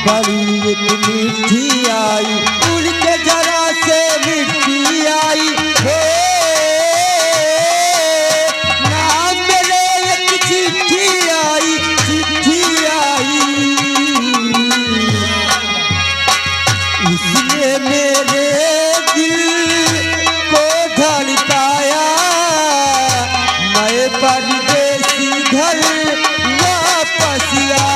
बड़ी एक मिठी आई, उड़ के जरा से मिट्टी आई। हे नाम मेरे एक चिट्ठी आई, चिट्ठी आई। उसने मेरे दिल को धड़काया, मैं परदेसी घर वापस आया।